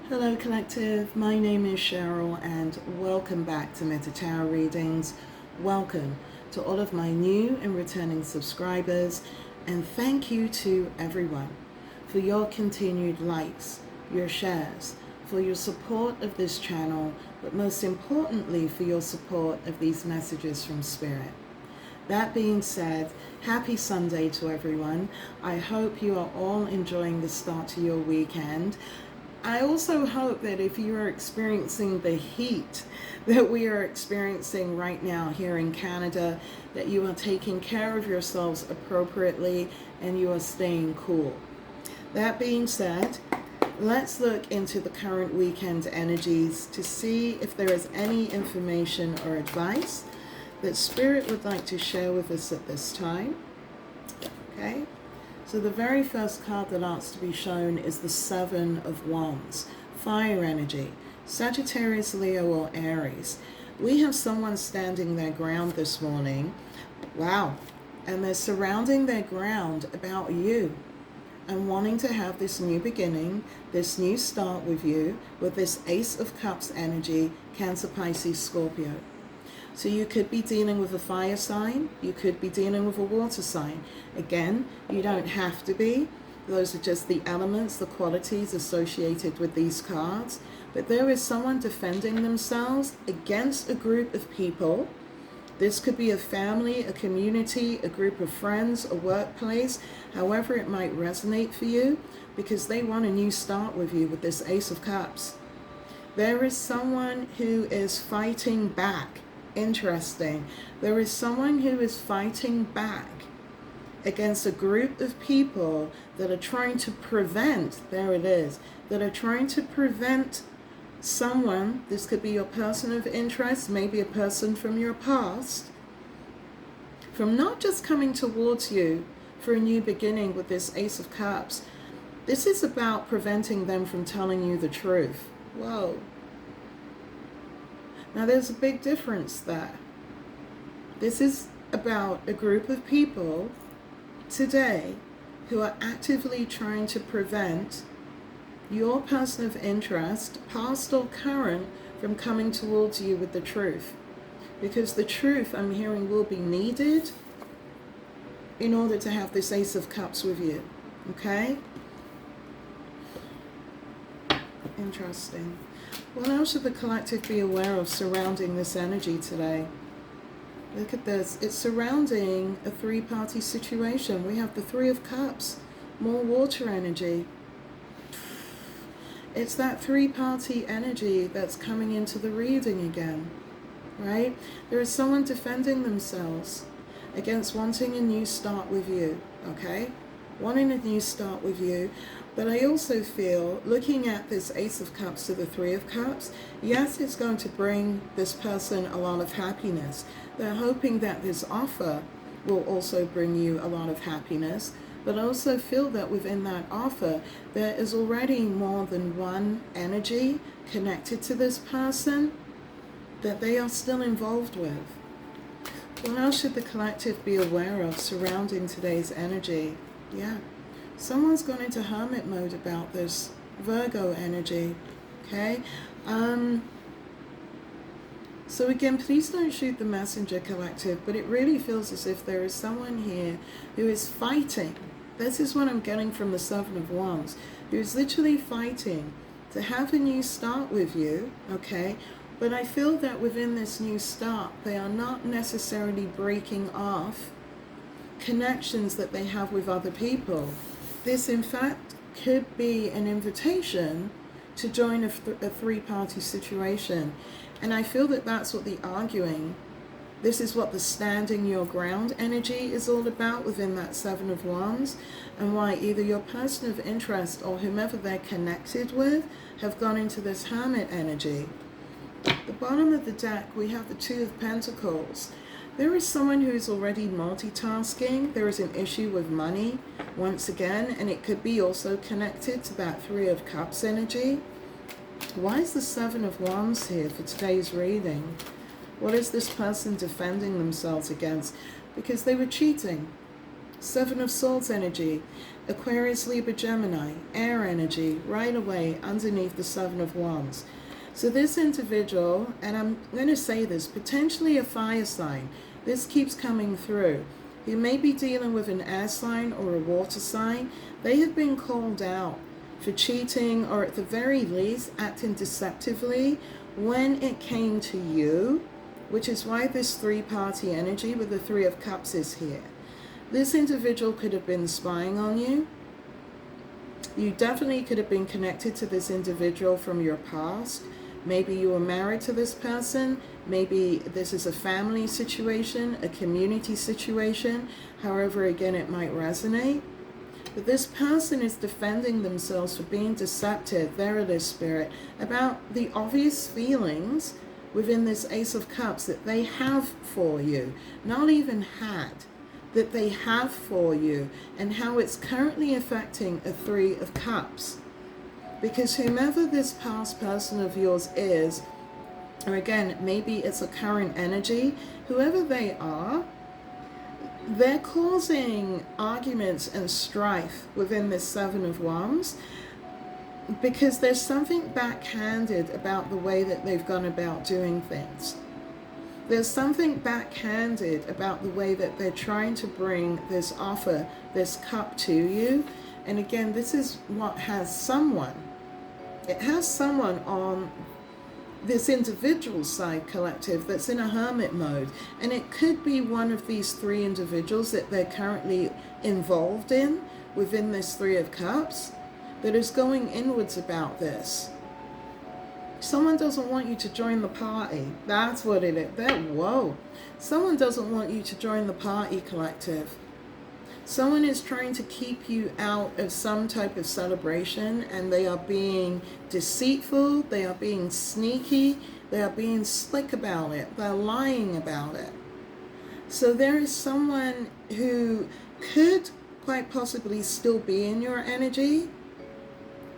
Hello Collective, my name is Cheryl and welcome back to Tarot Readings. Welcome to all of my new and returning subscribers, and thank you to everyone for your continued likes, your shares, for your support of this channel, but most importantly for your support of these messages from Spirit. That being said, happy Sunday to everyone. I hope you are all enjoying the start to your weekend. I also hope that if you are experiencing the heat that we are experiencing right now here in Canada, that you are taking care of yourselves appropriately and you are staying cool. That being said, let's look into the current weekend energies to see if there is any information or advice that Spirit would like to share with us at this time. Okay? So the very first card that asks to be shown is the Seven of Wands, fire energy, Sagittarius, Leo, or Aries. We have someone standing their ground this morning. Wow. And they're surrounding their ground about you and wanting to have this new beginning, this new start with you, with this Ace of Cups energy, Cancer, Pisces, Scorpio. So you could be dealing with a fire sign, you could be dealing with a water sign. Again, you don't have to be. Those are just the elements, the qualities associated with these cards. But there is someone defending themselves against a group of people. This could be a family, a community, a group of friends, a workplace, however it might resonate for you, because they want a new start with you with this Ace of Cups. There is someone who is fighting back. Interesting. There is someone who is fighting back against a group of people that are trying to prevent, there it is, that are trying to prevent someone, this could be your person of interest, maybe a person from your past, from not just coming towards you for a new beginning with this Ace of Cups. This is about preventing them from telling you the truth. Whoa. Now there's a big difference there. This is about a group of people today who are actively trying to prevent your person of interest, past or current, from coming towards you with the truth. Because the truth, I'm hearing, will be needed in order to have this Ace of Cups with you. Okay? Interesting. What else should the collective be aware of surrounding this energy today? Look at this. It's surrounding a three-party situation. We have the Three of Cups, more water energy. It's that three-party energy that's coming into the reading again, right? There is someone defending themselves against wanting a new start with you, okay? Wanting a new start with you. But I also feel, looking at this Ace of Cups to the Three of Cups, yes, it's going to bring this person a lot of happiness. They're hoping that this offer will also bring you a lot of happiness, but I also feel that within that offer, there is already more than one energy connected to this person that they are still involved with. What else should the collective be aware of surrounding today's energy? Yeah. Someone's gone into hermit mode about this Virgo energy, okay? So again, please don't shoot the messenger, collective, but it really feels as if there is someone here who is fighting. This is what I'm getting from the Seven of Wands, who is literally fighting to have a new start with you, okay? But I feel that within this new start, they are not necessarily breaking off connections that they have with other people. This, in fact, could be an invitation to join a three-party situation. And I feel that that's what the arguing, this is what the standing your ground energy is all about within that Seven of Wands, and why either your person of interest or whomever they're connected with have gone into this hermit energy. At the bottom of the deck, we have the Two of Pentacles. There is someone who is already multitasking. There is an issue with money, once again, and it could be also connected to that Three of Cups energy. Why is the Seven of Wands here for today's reading? What is this person defending themselves against? Because they were cheating. Seven of Swords energy. Aquarius, Libra, Gemini, air energy, right away underneath the Seven of Wands. So this individual, and I'm going to say this, potentially a fire sign, this keeps coming through. You may be dealing with an air sign or a water sign. They have been called out for cheating, or at the very least acting deceptively when it came to you, which is why this three-party energy with the Three of Cups is here. This individual could have been spying on you. You definitely could have been connected to this individual from your past. Maybe you were married to this person. Maybe this is a family situation, a community situation. However, again, it might resonate. But this person is defending themselves for being deceptive, there it is, Spirit, about the obvious feelings within this Ace of Cups that they have for you. Not even had. That they have for you, and how it's currently affecting a Three of Cups. Because whomever this past person of yours is, or again, maybe it's a current energy, whoever they are, they're causing arguments and strife within this Seven of Wands, because there's something backhanded about the way that they've gone about doing things. There's something backhanded about the way that they're trying to bring this offer, this cup to you. And again, this is what has someone. It has someone on this individual side, collective, that's in a hermit mode. And it could be one of these three individuals that they're currently involved in within this Three of Cups that is going inwards about this. Someone doesn't want you to join the party. That's what it is. Whoa. Someone doesn't want you to join the party, collective. Someone is trying to keep you out of some type of celebration, and they are being deceitful. They are being sneaky. They are being slick about it. They're lying about it. So there is someone who could quite possibly still be in your energy.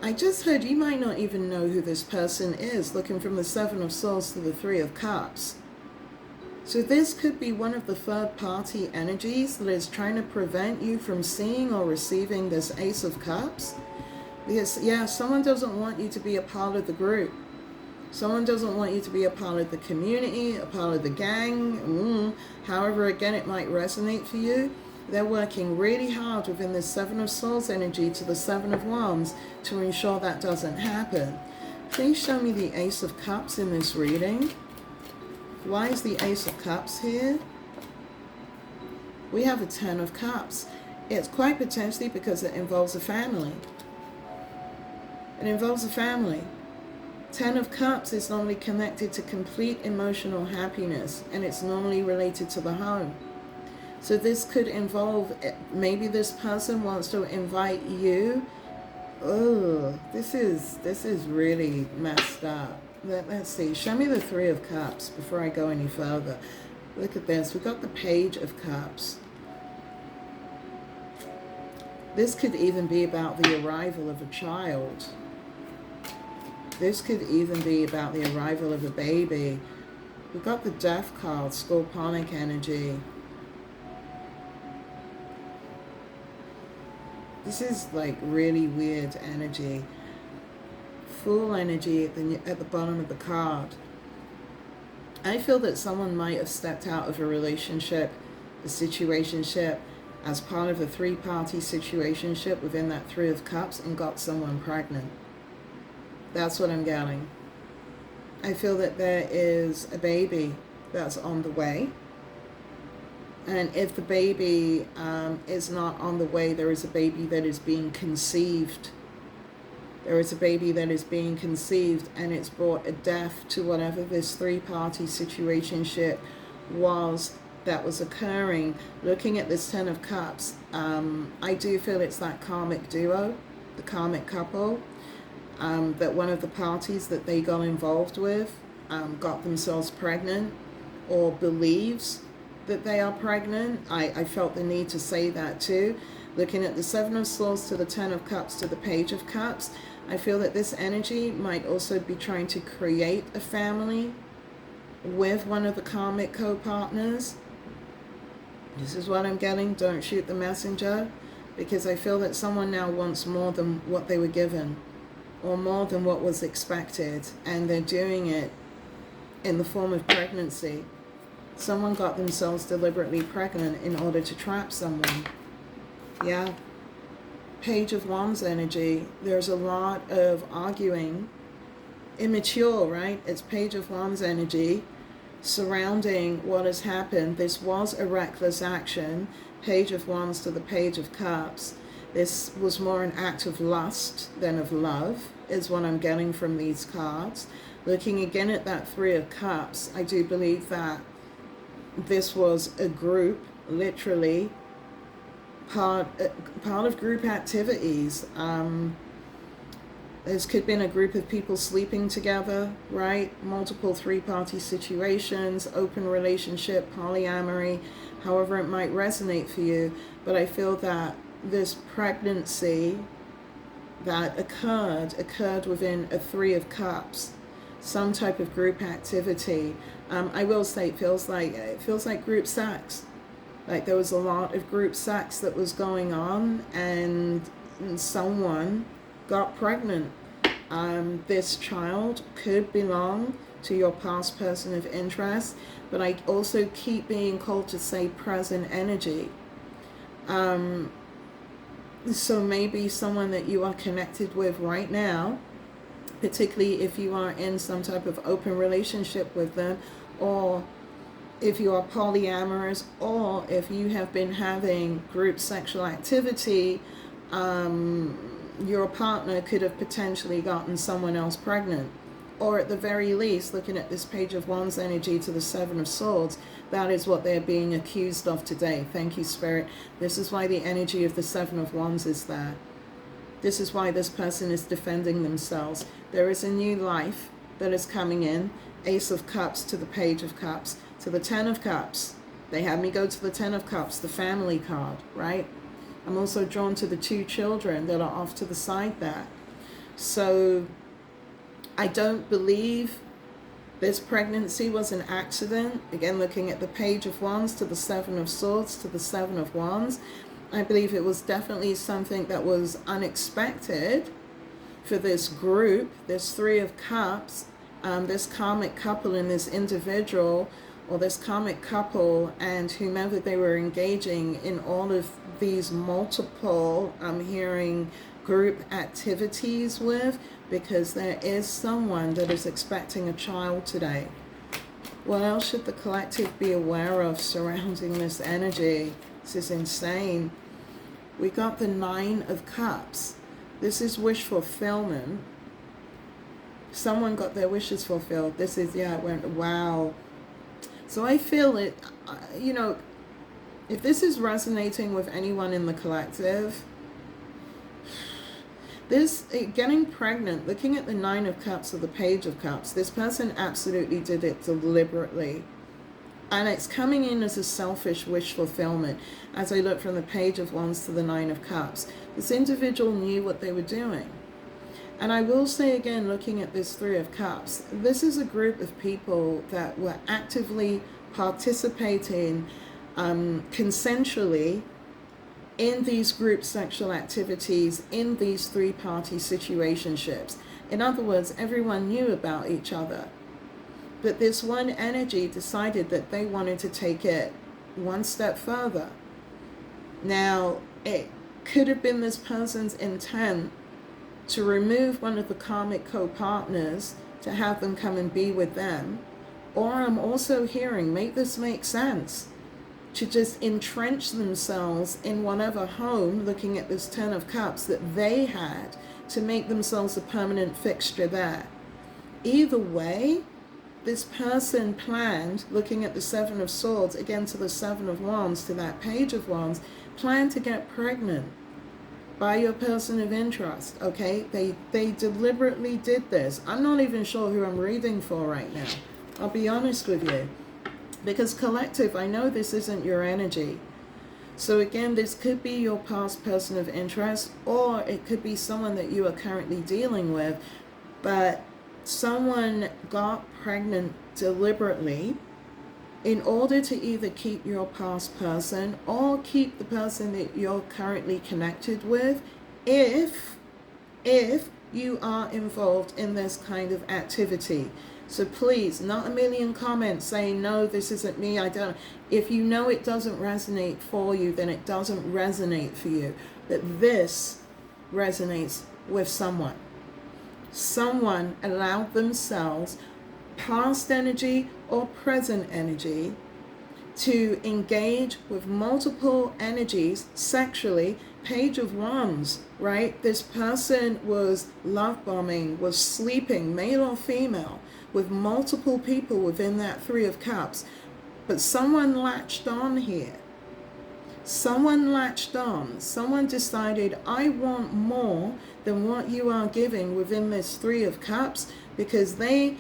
I just heard you might not even know who this person is, looking from the Seven of Swords to the Three of Cups. So this could be one of the third-party energies that is trying to prevent you from seeing or receiving this Ace of Cups. Because, yeah, someone doesn't want you to be a part of the group. Someone doesn't want you to be a part of the community, a part of the gang. However, again, it might resonate for you. They're working really hard within the Seven of Swords energy to the Seven of Wands to ensure that doesn't happen. Please show me the Ace of Cups in this reading. Why is the Ace of Cups here? We have a Ten of Cups. It's quite potentially because it involves a family. It involves a family. Ten of Cups is normally connected to complete emotional happiness, and it's normally related to the home. So this could involve, maybe this person wants to invite you. Oh, this is really messed up. Let's see. Show me the Three of Cups before I go any further. Look at this. We've got the Page of Cups. This could even be about the arrival of a child. This could even be about the arrival of a baby. We've got the Death card, Scorpionic energy. This is like really weird energy. Fool energy at the bottom of the card. I feel that someone might have stepped out of a relationship, a situationship, as part of a three-party situationship within that Three of Cups and got someone pregnant. That's what I'm getting. I feel that there is a baby that's on the way. And if the baby is not on the way, there is a baby that is being conceived. There is a baby that is being conceived, and it's brought a death to whatever this three-party situationship was that was occurring. Looking at this Ten of Cups, I do feel it's that karmic duo, the karmic couple, that one of the parties that they got involved with got themselves pregnant or believes that they are pregnant. I felt the need to say that too. Looking at the Seven of Swords to the Ten of Cups to the Page of Cups, I feel that this energy might also be trying to create a family with one of the karmic co-partners. This is what I'm getting. Don't shoot the messenger. because I feel that someone now wants more than what they were given, or more than what was expected, and they're doing it in the form of pregnancy. Someone got themselves deliberately pregnant in order to trap someone. Yeah. Page of Wands energy. There's a lot of arguing. Immature, right? It's Page of Wands energy surrounding what has happened. This was a reckless action. Page of Wands to the Page of Cups. This was more an act of lust than of love, is what I'm getting from these cards. Looking again at that Three of Cups, I do believe that this was a group, literally, part of group activities. This could have been a group of people sleeping together, right? Multiple three-party situations, open relationship, polyamory, however it might resonate for you. But I feel that this pregnancy that occurred within a Three of Cups, some type of group activity. I will say it feels like group sex. Like there was a lot of group sex that was going on, and someone got pregnant. This child could belong to your past person of interest, but I also keep being called to say present energy. So maybe someone that you are connected with right now, particularly if you are in some type of open relationship with them, or if you are polyamorous, or if you have been having group sexual activity, your partner could have potentially gotten someone else pregnant. Or at the very least, looking at this Page of Wands energy to the Seven of Swords, that is what they're being accused of today. Thank you, Spirit. This is why the energy of the Seven of Wands is there. This is why this person is defending themselves. There is a new life that is coming in. Ace of Cups to the Page of Cups to the Ten of Cups. They had me go to the Ten of Cups, the family card, right? I'm also drawn to the two children that are off to the side there. So I don't believe this pregnancy was an accident. Again, looking at the Page of Wands to the Seven of Swords to the Seven of Wands, I believe it was definitely something that was unexpected for this group, this Three of Cups, this karmic couple and this individual, or this karmic couple and whomever they were engaging in all of these multiple, I'm hearing, group activities with, because there is someone that is expecting a child today. What else should the collective be aware of surrounding this energy? This is insane. We got the Nine of Cups. This is wish fulfillment. Someone got their wishes fulfilled. This is, yeah, it went, wow. So I feel it, you know, if this is resonating with anyone in the collective, this, getting pregnant, looking at the Nine of Cups or the Page of Cups, this person absolutely did it deliberately. And it's coming in as a selfish wish fulfillment. As I look from the Page of Wands to the Nine of Cups, this individual knew what they were doing. And I will say again, looking at this Three of Cups, this is a group of people that were actively participating consensually in these group sexual activities, in these three-party situationships. In other words, everyone knew about each other. But this one energy decided that they wanted to take it one step further. Now, it could have been this person's intent to remove one of the karmic co-partners to have them come and be with them. Or I'm also hearing, make this make sense, to just entrench themselves in whatever home, looking at this Ten of Cups, that they had, to make themselves a permanent fixture there. Either way, this person planned, looking at the Seven of Swords, again to the Seven of Wands, to that Page of Wands, planned to get pregnant by your person of interest, okay? They deliberately did this. I'm not even sure who I'm reading for right now. I'll be honest with you. Because collective, I know this isn't your energy. So again, this could be your past person of interest, or it could be someone that you are currently dealing with, but someone got pregnant deliberately in order to either keep your past person or keep the person that you're currently connected with, if you are involved in this kind of activity. So please, not a million comments saying, no, this isn't me, I don't. If you know it doesn't resonate for you, then it doesn't resonate for you. But this resonates with someone. Someone allowed themselves, past energy or present energy, to engage with multiple energies sexually. Page of Wands, right? This person was love bombing, was sleeping, male or female, with multiple people within that Three of Cups. But someone latched on here. Someone latched on. Someone decided, I want more than what you are giving within this Three of Cups, because they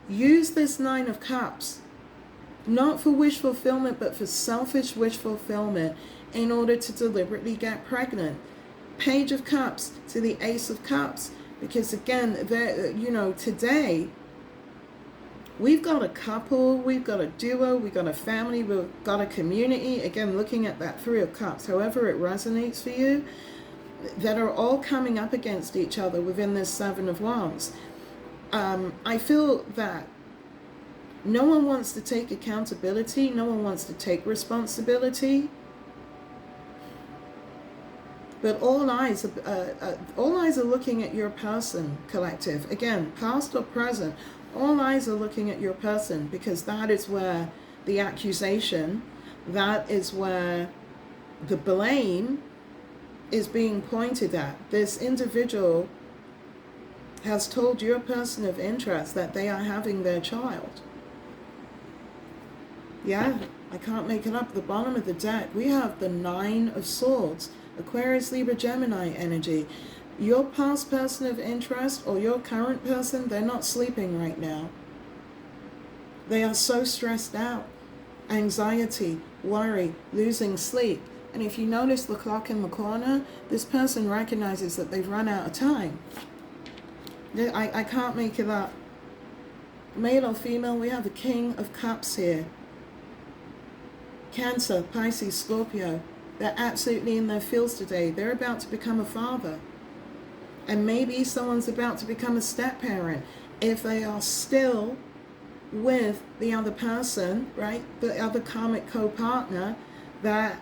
use this Nine of Cups not for wish fulfillment, but for selfish wish fulfillment, in order to deliberately get pregnant. Page of Cups to the Ace of Cups, because again, today we've got a couple, we've got a duo, we've got a family, we've got a community, again looking at that Three of Cups, however it resonates for you, that are all coming up against each other within this Seven of Wands. I feel that no one wants to take accountability, no one wants to take responsibility. But all eyes are looking at your person, collective. Again, past or present, all eyes are looking at your person, because that is where the accusation, that is where the blame is being pointed at. This individual has told your person of interest that they are having their child. Yeah, I can't make it up. At the bottom of the deck, we have the Nine of Swords. Aquarius, Libra, Gemini energy. Your past person of interest or your current person, they're not sleeping right now. They are so stressed out. Anxiety, worry, losing sleep. And if you notice the clock in the corner, this person recognizes that they've run out of time. I can't make it up. Male or female, we have the King of Cups here. Cancer, Pisces, Scorpio. They're absolutely in their feels today. They're about to become a father. And maybe someone's about to become a step-parent. If they are still with the other person, right, the other karmic co-partner that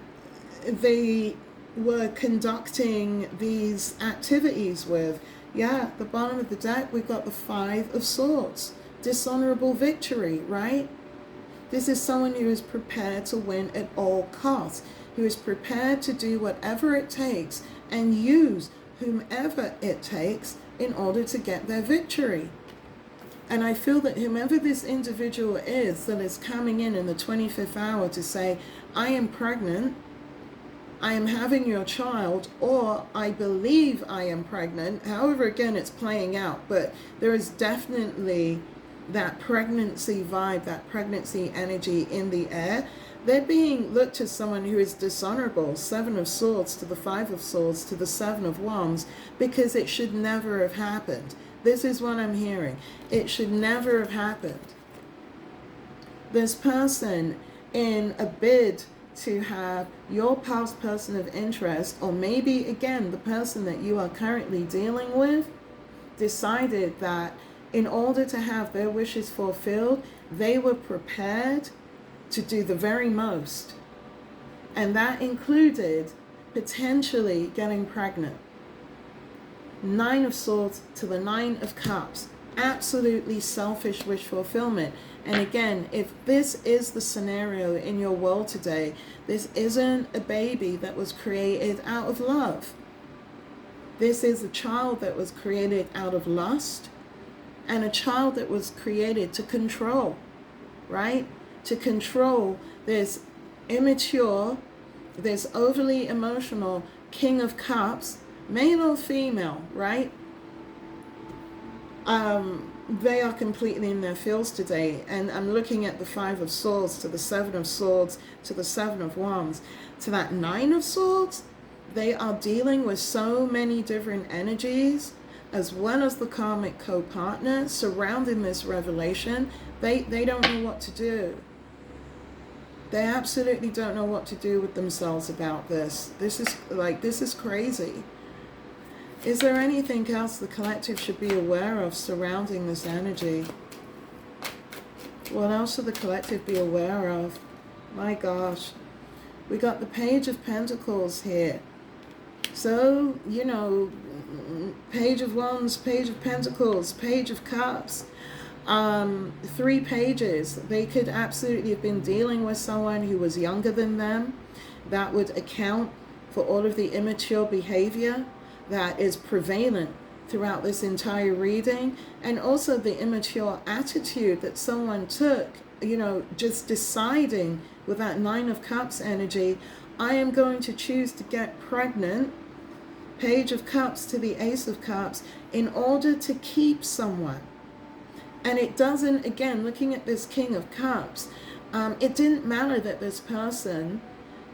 they were conducting these activities with. Yeah, the bottom of the deck, we've got the Five of Swords. Dishonorable victory, right? This is someone who is prepared to win at all costs, who is prepared to do whatever it takes and use whomever it takes in order to get their victory. And I feel that whomever this individual is that is coming in the 25th hour to say, I am pregnant, I am having your child, or I believe I am pregnant, however, again, it's playing out, but there is definitely that pregnancy vibe, that pregnancy energy in the air. They're being looked as someone who is dishonorable. Seven of Swords to the Five of Swords to the Seven of Wands, because it should never have happened. This is what I'm hearing. It should never have happened. This person, in a bid to have your past person of interest, or maybe again the person that you are currently dealing with, decided that in order to have their wishes fulfilled, they were prepared to do the very most. And that included potentially getting pregnant. Nine of Swords to the Nine of Cups. Absolutely selfish wish fulfillment. And again, if this is the scenario in your world today, this isn't a baby that was created out of love. This is a child that was created out of lust, and a child that was created to control, right? To control this immature, this overly emotional King of Cups, male or female, right? They are completely in their feels today. And I'm looking at the Five of Swords to the Seven of Swords to the Seven of Wands to that Nine of Swords. They are dealing with so many different energies, as well as the karmic co-partner surrounding this revelation. They don't know what to do. They absolutely don't know what to do with themselves about this. This is crazy. Is there anything else the collective should be aware of surrounding this energy? What else should the collective be aware of? My gosh. We got the Page of Pentacles here. So, you know, Page of Wands, Page of Pentacles, Page of Cups. 3 pages. They could absolutely have been dealing with someone who was younger than them. That would account for all of the immature behavior that is prevalent throughout this entire reading, and also the immature attitude that someone took, you know, just deciding with that 9 of Cups energy, I am going to choose to get pregnant, Page of Cups to the Ace of Cups, in order to keep someone. And it doesn't, again, looking at this King of Cups, it didn't matter that this person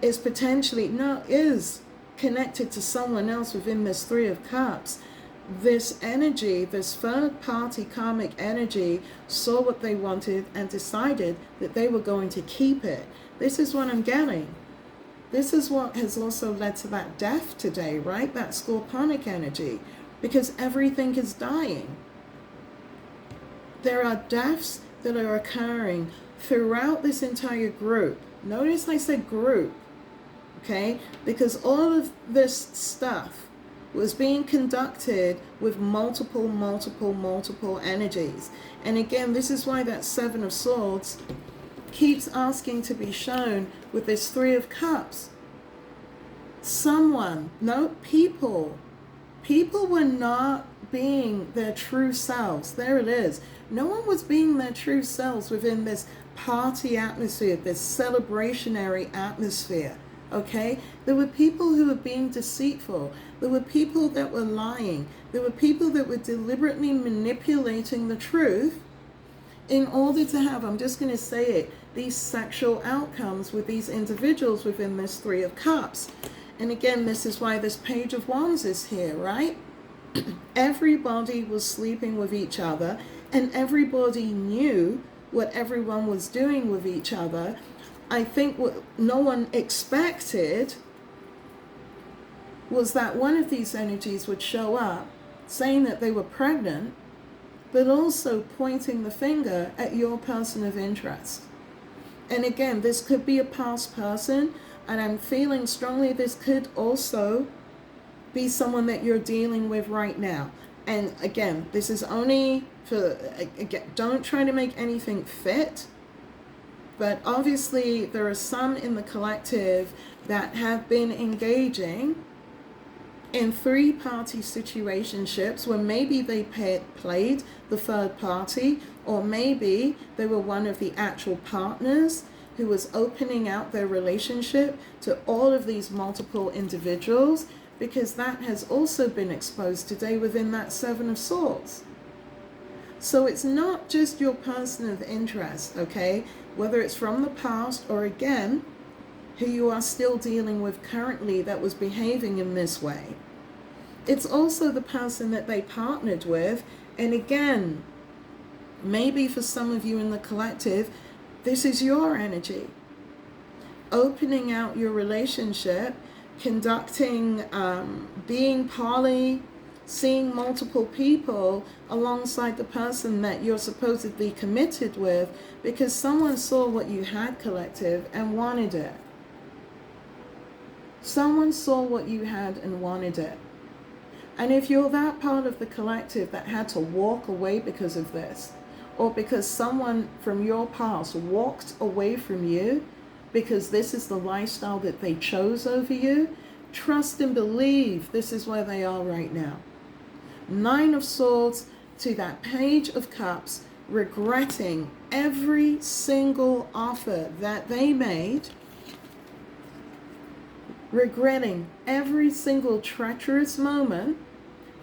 is potentially, is connected to someone else within this 3 of Cups. This energy, this third party karmic energy, saw what they wanted and decided that they were going to keep it. This is what I'm getting. This is what has also led to that death today, right? That scorpionic energy, because everything is dying. There are deaths that are occurring throughout this entire group. Notice I said group, okay? Because all of this stuff was being conducted with multiple energies. And again, this is why that 7 of Swords keeps asking to be shown with this 3 of Cups. People were not being their true selves. There it is. No one was being their true selves within this party atmosphere, this celebrationary atmosphere, okay? There were people who were being deceitful. There were people that were lying. There were people that were deliberately manipulating the truth in order to have, I'm just going to say it, these sexual outcomes with these individuals within this 3 of Cups. And again, this is why this Page of Wands is here, right? Everybody was sleeping with each other, and everybody knew what everyone was doing with each other. I think what no one expected was that one of these energies would show up saying that they were pregnant, but also pointing the finger at your person of interest. And again, this could be a past person, and I'm feeling strongly this could also be someone that you're dealing with right now. And again, this is only for, again, don't try to make anything fit, but obviously there are some in the collective that have been engaging in 3-party situationships where maybe they played the third party, or maybe they were one of the actual partners who was opening out their relationship to all of these multiple individuals, because that has also been exposed today within that 7 of Swords. So it's not just your person of interest, okay? Whether it's from the past or, again, who you are still dealing with currently that was behaving in this way. It's also the person that they partnered with. And again, maybe for some of you in the collective, this is your energy. Opening out your relationship, conducting, being poly, seeing multiple people alongside the person that you're supposedly committed with, because someone saw what you had, collective, and wanted it. Someone saw what you had and wanted it. And if you're that part of the collective that had to walk away because of this, or because someone from your past walked away from you because this is the lifestyle that they chose over you, trust and believe this is where they are right now. 9 of Swords to that Page of Cups, regretting every single offer that they made, regretting every single treacherous moment,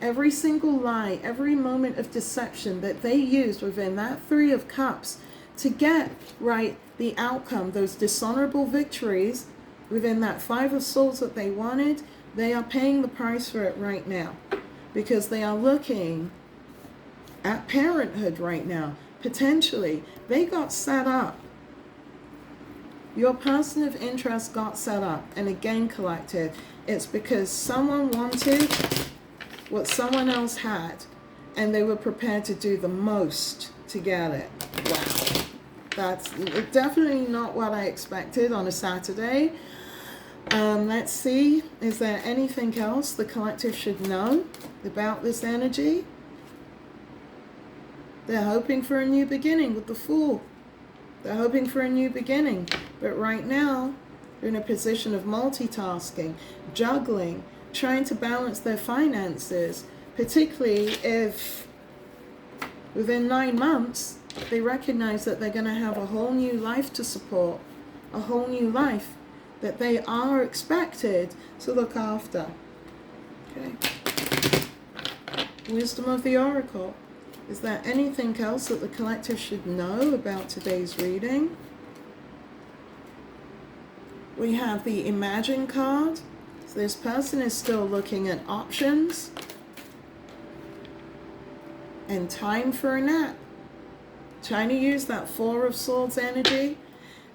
every single lie, every moment of deception that they used within that 3 of Cups to get right the outcome, those dishonorable victories within that 5 of Swords that they wanted. They are paying the price for it right now, because they are looking at parenthood right now. Potentially, they got set up Your person of interest got set up. And again, collective, it's because someone wanted what someone else had, and they were prepared to do the most to get it. Wow. That's definitely not what I expected on a Saturday. Let's see, is there anything else the collective should know about this energy? They're hoping for a new beginning with the Fool. They're hoping for a new beginning. But right now, they're in a position of multitasking, juggling, trying to balance their finances, particularly if within 9 months, they recognize that they're going to have a whole new life to support, a whole new life that they are expected to look after. Okay. Wisdom of the Oracle. Is there anything else that the collective should know about today's reading? We have the Imagine card. So this person is still looking at options and time for a nap. Trying to use that Four of Swords energy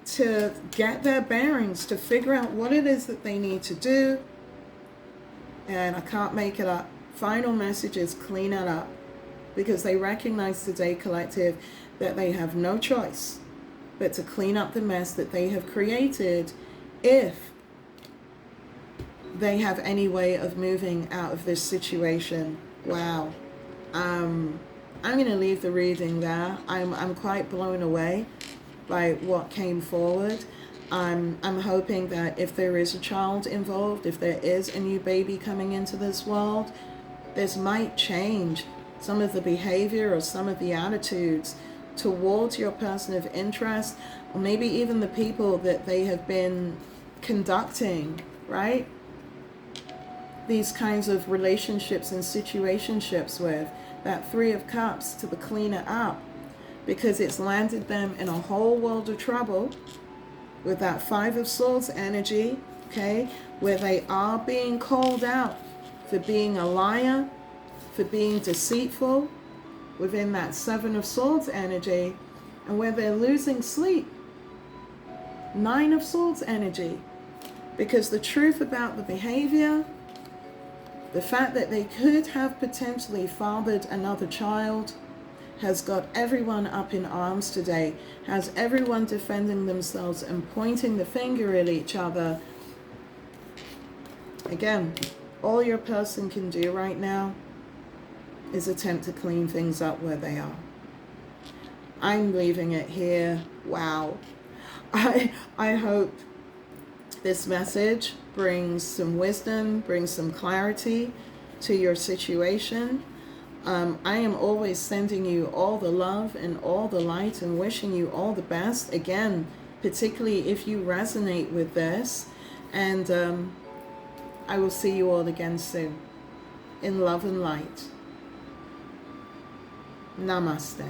to get their bearings, to figure out what it is that they need to do. And I can't make it up. Final message is clean it up. Because they recognize today, collective, that they have no choice but to clean up the mess that they have created if they have any way of moving out of this situation. Wow. I'm going to leave the reading there. I'm quite blown away by what came forward. I'm hoping that if there is a child involved, if there is a new baby coming into this world, this might change some of the behavior or some of the attitudes towards your person of interest, or maybe even the people that they have been conducting, right? These kinds of relationships and situationships with. That Three of Cups to the clean it up, because it's landed them in a whole world of trouble with that Five of Swords energy, okay, where they are being called out for being a liar, for being deceitful within that Seven of Swords energy, and where they're losing sleep. Nine of Swords energy, because the truth about the behavior, the fact that they could have potentially fathered another child, has got everyone up in arms today, has everyone defending themselves and pointing the finger at each other. Again, all your person can do right now is attempt to clean things up where they are. I'm leaving it here. Wow. I hope this message brings some wisdom, brings some clarity to your situation. I am always sending you all the love and all the light and wishing you all the best. Again, particularly if you resonate with this. And I will see you all again soon. In love and light. Namaste.